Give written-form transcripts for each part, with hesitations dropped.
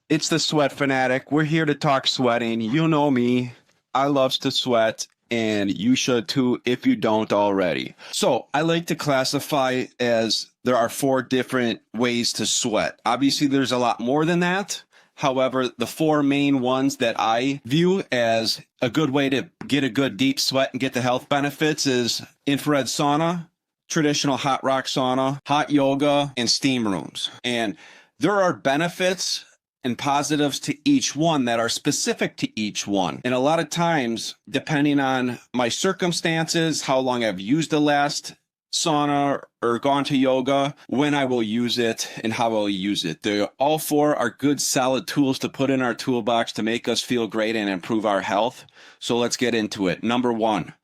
It's the Sweat Fanatic. We're here to talk sweating. You know me. I loves to sweat, and you should too if you don't already. So I like to classify as there are four different ways to sweat. Obviously, there's a lot more than that. However, the four main ones that I view as a good way to get a good deep sweat and get the health benefits is infrared sauna, traditional hot rock sauna, hot yoga, and steam rooms. And there are benefits and positives to each one that are specific to each one. And a lot of times, depending on my circumstances, how long I've used the last sauna or gone to yoga, when I will use it and how I'll use it. All four are good, solid tools to put in our toolbox to make us feel great and improve our health. So let's get into it. Number one,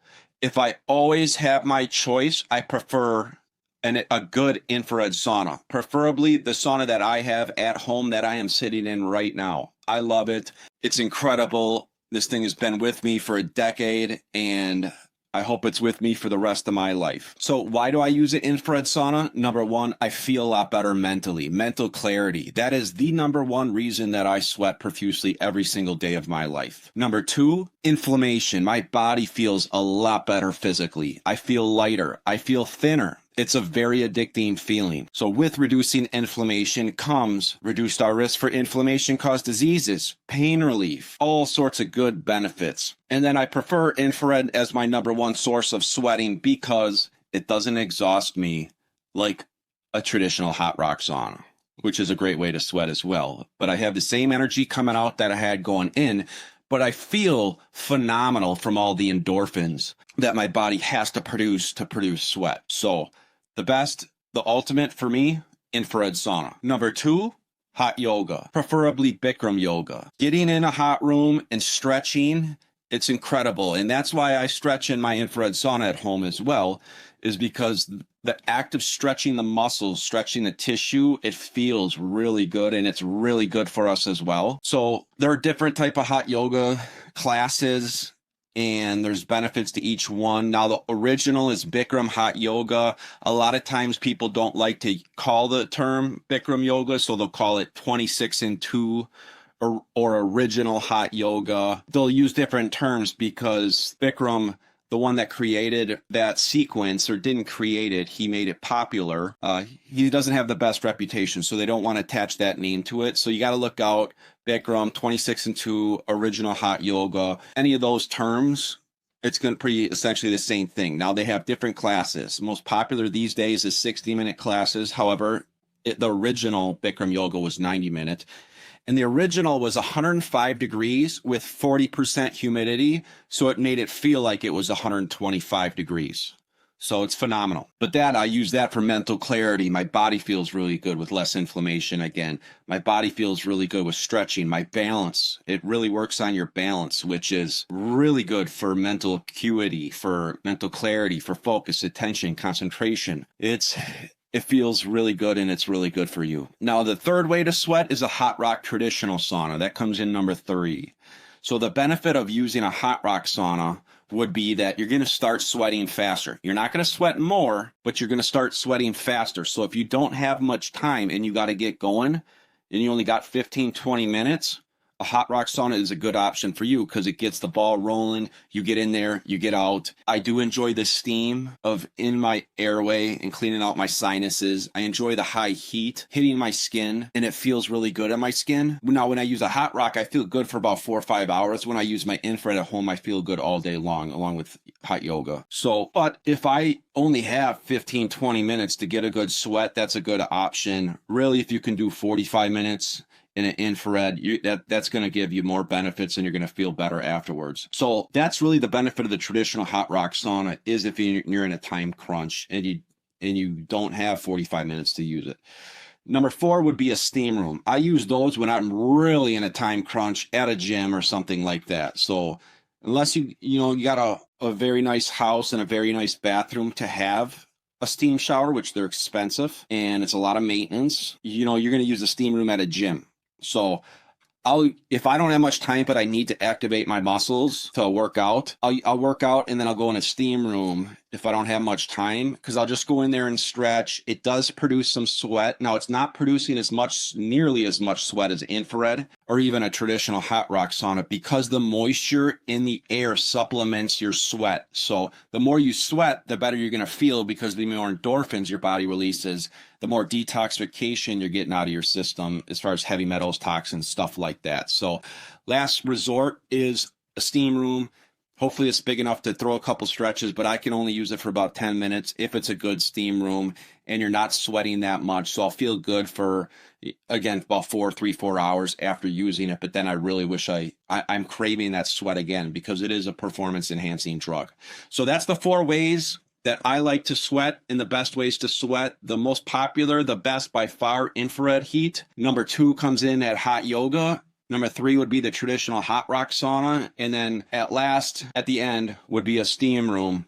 if I always have my choice, I prefer a good infrared sauna, preferably the sauna that I have at home that I am sitting in right now. I love it. It's incredible. This thing has been with me for a decade, and I hope it's with me for the rest of my life. So why do I use an infrared sauna? Number one, I feel a lot better mentally, mental clarity. That is the number one reason that I sweat profusely every single day of my life. Number two, inflammation. My body feels a lot better physically. I feel lighter. I feel thinner. It's a very addicting feeling. So with reducing inflammation comes reduced our risk for inflammation-caused diseases, pain relief, all sorts of good benefits. And then I prefer infrared as my number one source of sweating because it doesn't exhaust me like a traditional hot rock sauna, which is a great way to sweat as well. But I have the same energy coming out that I had going in, but I feel phenomenal from all the endorphins that my body has to produce sweat. So the ultimate for me, infrared sauna. Number two, hot yoga, preferably Bikram yoga. Getting in a hot room and stretching, it's incredible. And that's why I stretch in my infrared sauna at home as well, is because the act of stretching the muscles, stretching the tissue, it feels really good, and it's really good for us as well. So there are different type of hot yoga classes, and there's benefits to each one. Now, the original is Bikram hot yoga. A lot of times people don't like to call the term Bikram yoga, so they'll call it 26 and 2 or original hot yoga. They'll use different terms because Bikram, the one that created that sequence, or didn't create it, he made it popular. He doesn't have the best reputation, so they don't want to attach that name to it. So you got to look out. Bikram, 26 and 2, original hot yoga, any of those terms, it's going to be essentially the same thing. Now they have different classes. Most popular these days is 60-minute classes. However, the original Bikram yoga was 90-minute. And the original was 105 degrees with 40% humidity. So it made it feel like it was 125 degrees. So it's phenomenal. But I use that for mental clarity. My body feels really good with less inflammation again. My body feels really good with stretching. My balance, it really works on your balance, which is really good for mental acuity, for mental clarity, for focus, attention, concentration. It feels really good, and it's really good for you. Now, the third way to sweat is a hot rock traditional sauna. That comes in number 3. So the benefit of using a hot rock sauna would be that you're going to start sweating faster. You're not going to sweat more, but you're going to start sweating faster. So if you don't have much time and you got to get going and you only got 15, 20 minutes, a hot rock sauna is a good option for you because it gets the ball rolling. You get in there, you get out. I do enjoy the steam of in my airway and cleaning out my sinuses. I enjoy the high heat hitting my skin, and it feels really good on my skin. Now, when I use a hot rock, I feel good for about 4 or 5 hours. When I use my infrared at home, I feel good all day long, along with hot yoga. But if I only have 15, 20 minutes to get a good sweat, that's a good option. Really, if you can do 45 minutes in an infrared, that's going to give you more benefits, and you're going to feel better afterwards. So that's really the benefit of the traditional hot rock sauna, is if you're in a time crunch and you don't have 45 minutes to use it. Number 4 would be a steam room. I use those when I'm really in a time crunch at a gym or something like that. So unless you got a very nice house and a very nice bathroom to have a steam shower, which they're expensive and it's a lot of maintenance, you're going to use a steam room at a gym. So if I don't have much time, but I need to activate my muscles to work out, I'll work out, and then I'll go in a steam room if I don't have much time, because I'll just go in there and stretch. It does produce some sweat. Now, it's not producing nearly as much sweat as infrared or even a traditional hot rock sauna, because the moisture in the air supplements your sweat. So the more you sweat, the better you're going to feel, because the more endorphins your body releases, the more detoxification you're getting out of your system as far as heavy metals, toxins, stuff like that. So last resort is a steam room. Hopefully it's big enough to throw a couple stretches, but I can only use it for about 10 minutes if it's a good steam room and you're not sweating that much. So I'll feel good for, again, about 4 hours after using it. But then I really wish I'm craving that sweat again, because it is a performance enhancing drug. So that's the 4 ways that I like to sweat, and the best ways to sweat. The most popular, the best by far, infrared heat. Number 2 comes in at hot yoga. Number 3 would be the traditional hot rock sauna. And then at the end would be a steam room.